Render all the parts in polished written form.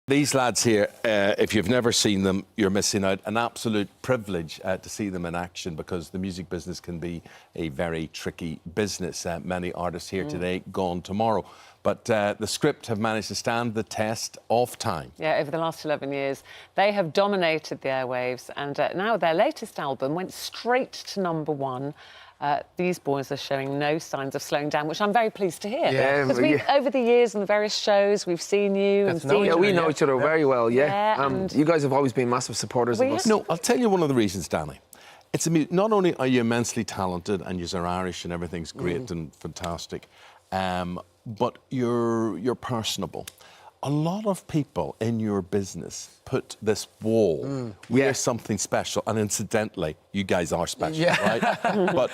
These lads here, if you've never seen them, you're missing out. An absolute privilege to see them in action, because the music business can be a very tricky business. Many artists here today, gone tomorrow. But the script have managed to stand the test of time. Yeah, over the last 11 years, they have dominated the airwaves, and now their latest album went straight to #1. These boys are showing no signs of slowing down, which I'm very pleased to hear. Yeah, because over the years and the various shows, we've seen you and seen... Yeah, we know each other very well, and you guys have always been massive supporters of us. No, I'll tell you one of the reasons, Danny. It's not only are you immensely talented and you're Irish and everything's great and fantastic, but you're personable. A lot of people in your business put this wall, we're something special, and incidentally, you guys are special, right? But,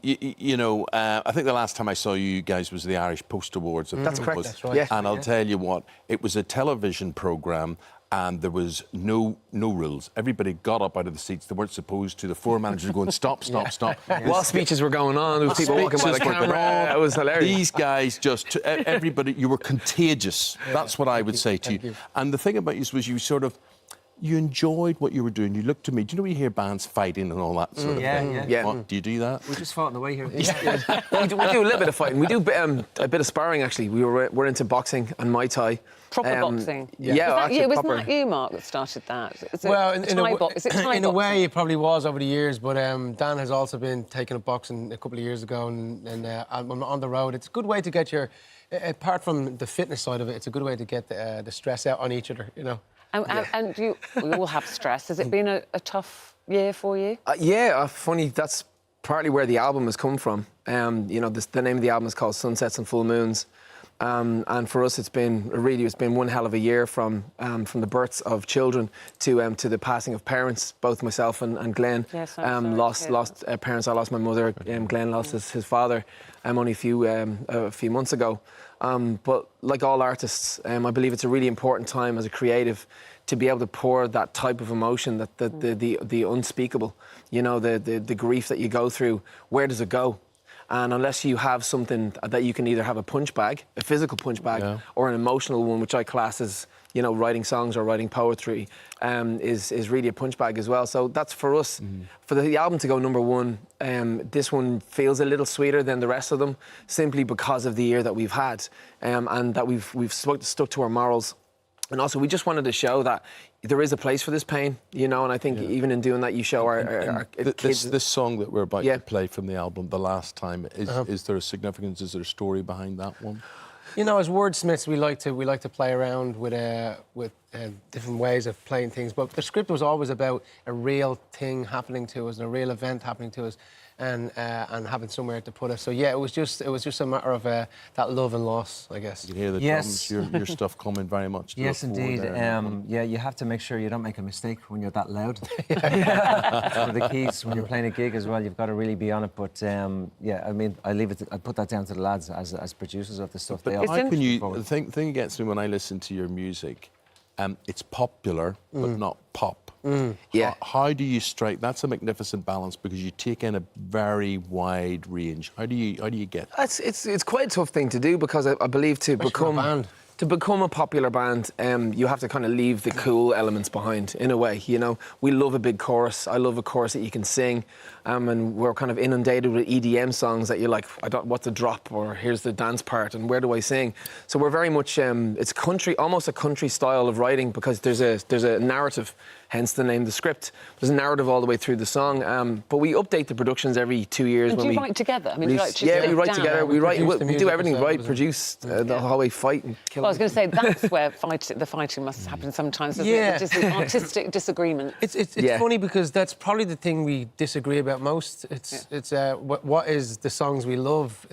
you know, I think the last time I saw you guys was the Irish Post Awards. That's correct. That's right. Yeah. And I'll tell you what, it was a television programme, and there was no rules. Everybody got up out of the seats. They weren't supposed to. The floor managers were going, stop, stop, stop. While speeches were going on, there was people walking by the camera. It was hilarious. These guys just, everybody, you were contagious. That's what I would say to you. And the thing about you was you sort of, you enjoyed what you were doing. You looked to me. Do you know when you hear bands fighting and all that sort of thing? Yeah. What, do you do that? We just fought on the way here. we do a little bit of fighting. We do a bit of sparring, actually. We're into boxing and Muay Thai. Proper boxing. Yeah, wasn't that you, Mark, that started that? Is it Well, Thai boxing? in a way, it probably was over the years, but Dan has also been taking up boxing a couple of years ago, and I'm on the road. It's a good way to get your, apart from the fitness side of it, it's a good way to get the stress out on each other, you know. And we all have stress. Has it been a tough year for you? Funny, that's partly where the album has come from. You know, the name of the album is called Sunsets and Full Moons. And for us, it's been one hell of a year from the births of children to the passing of parents. Both myself and Glenn lost parents. I lost my mother. Glenn lost his father only a few months ago. But like all artists, I believe it's a really important time as a creative to be able to pour that type of emotion, that the unspeakable, you know, the grief that you go through. Where does it go? And unless you have something that you can either have a punch bag, a physical punch bag, or an emotional one, which I class as, you know, writing songs or writing poetry, is really a punch bag as well. So that's for us. For the album to go #1, this one feels a little sweeter than the rest of them, simply because of the year that we've had, and that we've stuck to our morals. And also, we just wanted to show that there is a place for this pain, you know, and I think even in doing that, you show our kids... This song that we're about to play from the album, The Last Time, is there a significance, is there a story behind that one? You know, as wordsmiths, we like to play around with different ways of playing things, but the script was always about a real thing happening to us, and a real event happening to us, and having somewhere to put us. So yeah, it was just a matter of that love and loss, I guess. You hear the drums, your stuff coming very much to yes, indeed. There, yeah, you have to make sure you don't make a mistake when you're that loud. For the keys, when you're playing a gig as well, you've got to really be on it. But yeah, I mean, I put that down to the lads as producers of the stuff. But the thing gets me when I listen to your music, it's popular but not pop. How do you strike? That's a magnificent balance, because you take in a very wide range. How do you get that? It's quite a tough thing to do, because I believe to become a popular band, you have to kind of leave the cool elements behind, in a way, you know. We love a big chorus. I love a chorus that you can sing, and we're kind of inundated with EDM songs that you're like, I don't what to drop, or here's the dance part, and where do I sing? So we're very much it's country, almost a country style of writing, because there's a narrative, hence the name, the script. There's a narrative all the way through the song, but we update the productions every 2 years. And do you write together? I mean, we write together. We do everything right, produce the whole way, fight and kill. Well, I was going to say, that's where the fighting must happen sometimes, doesn't it? Just the artistic disagreement. It's funny, because that's probably the thing we disagree about most. It's what is the songs we love.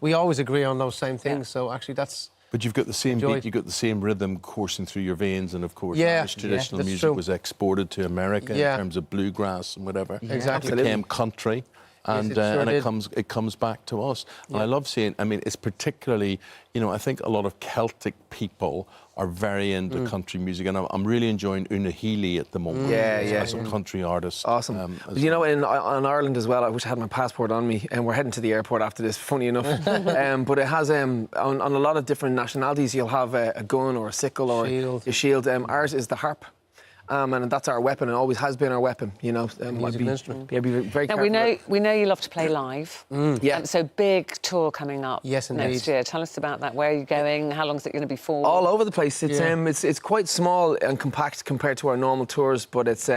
We always agree on those same things, so actually that's... But you've got the same beat, you've got the same rhythm coursing through your veins, and of course, Irish traditional music was exported to America in terms of bluegrass and whatever. Exactly. It became country. and it sure and did. it comes back to us. And I love seeing. I mean, it's particularly, you know, I think a lot of Celtic people are very into country music, and I'm really enjoying Una Healy at the moment. As a country artist. Awesome. You know, in Ireland as well, I wish I had my passport on me, and we're heading to the airport after this, funny enough. But it has, on a lot of different nationalities, you'll have a gun or a sickle or a shield. Ours is the harp. And that's our weapon, and always has been our weapon, you know. Musical instrument. Yeah, be very Now, careful. we know you love to play live. Yeah. So big tour coming up Yes, indeed. next year. Tell us about that. Where are you going? How long is it going to be for? All over the place. It's quite small and compact compared to our normal tours, but it's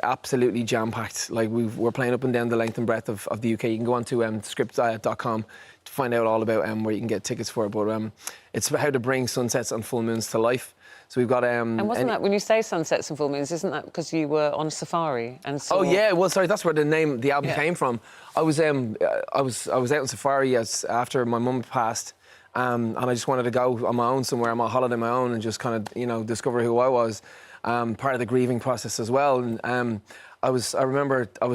absolutely jam-packed. Like we're playing up and down the length and breadth of the UK. You can go on to script.com to find out all about where you can get tickets for it. But it's how to bring sunsets and full moons to life. So we've got and wasn't that when you say sunsets and full moons? Isn't that because you were on safari and saw? Oh yeah, well sorry, that's where the album came from. I was out on safari after my mum passed, and I just wanted to go on my own somewhere, on my holiday on my own, and just kind of discover who I was. Part of the grieving process as well. And I remember I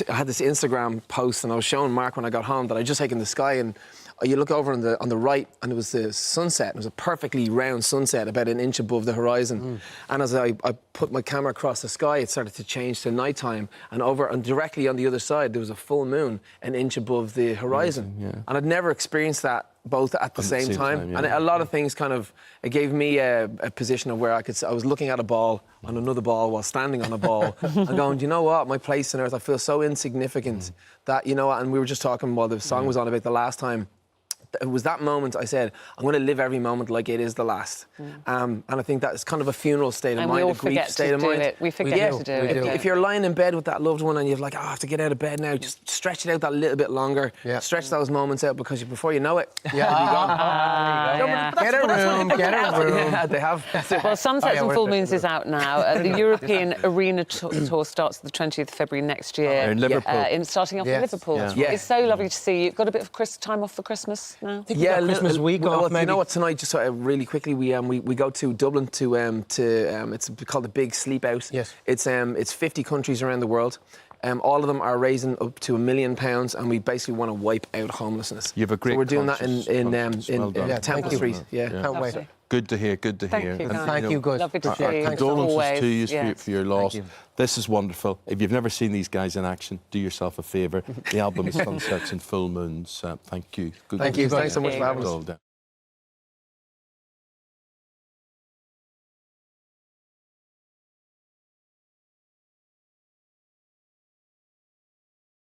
had this Instagram post, and I was showing Mark when I got home that I just taken the sky, and you look over on the right, and it was the sunset. It was a perfectly round sunset, about an inch above the horizon. And as I put my camera across the sky, it started to change to nighttime. And directly on the other side, there was a full moon, an inch above the horizon. And I'd never experienced that both at the same time. And a lot of things it gave me a position of where I was looking at a ball on another ball while standing on a ball and going, you know what, my place on earth, I feel so insignificant that, you know what, and we were just talking while the song was on about the last time. It was that moment I said, I'm going to live every moment like it is the last. And I think that's kind of a funeral state of mind, a grief state of mind. We forget to do it. If you're lying in bed with that loved one and you're like, I have to get out of bed now, just stretch it out that little bit longer. Stretch those moments out, because before you know it, Get a room. Yeah, they have. Well, Sunsets and Full Moons is out now. The European Arena Tour starts the 20th of February next year. In Liverpool. Starting off in Liverpool. Yeah. It's so lovely to see you. Got a bit of time off for Christmas now? Christmas week well, off, maybe. you know what? Tonight, just really quickly, we go to Dublin to it's called the Big Sleep Out. Yes. It's 50 countries around the world. All of them are raising up to £1 million, and we basically want to wipe out homelessness. You have a great. So we're doing that conscious in Temple Street. Yeah. Can't wait. Good to hear. Good to Thank hear. you, And, guys. Thank you, guys. Lovely to Our see you. condolences Always. to you Yes. for your loss. you. This is wonderful. If you've never seen these guys in action, do yourself a favour. The album is Sunsets and Full Moons. Thank you. Thank you. Thanks so much Thank for you. having us. All down.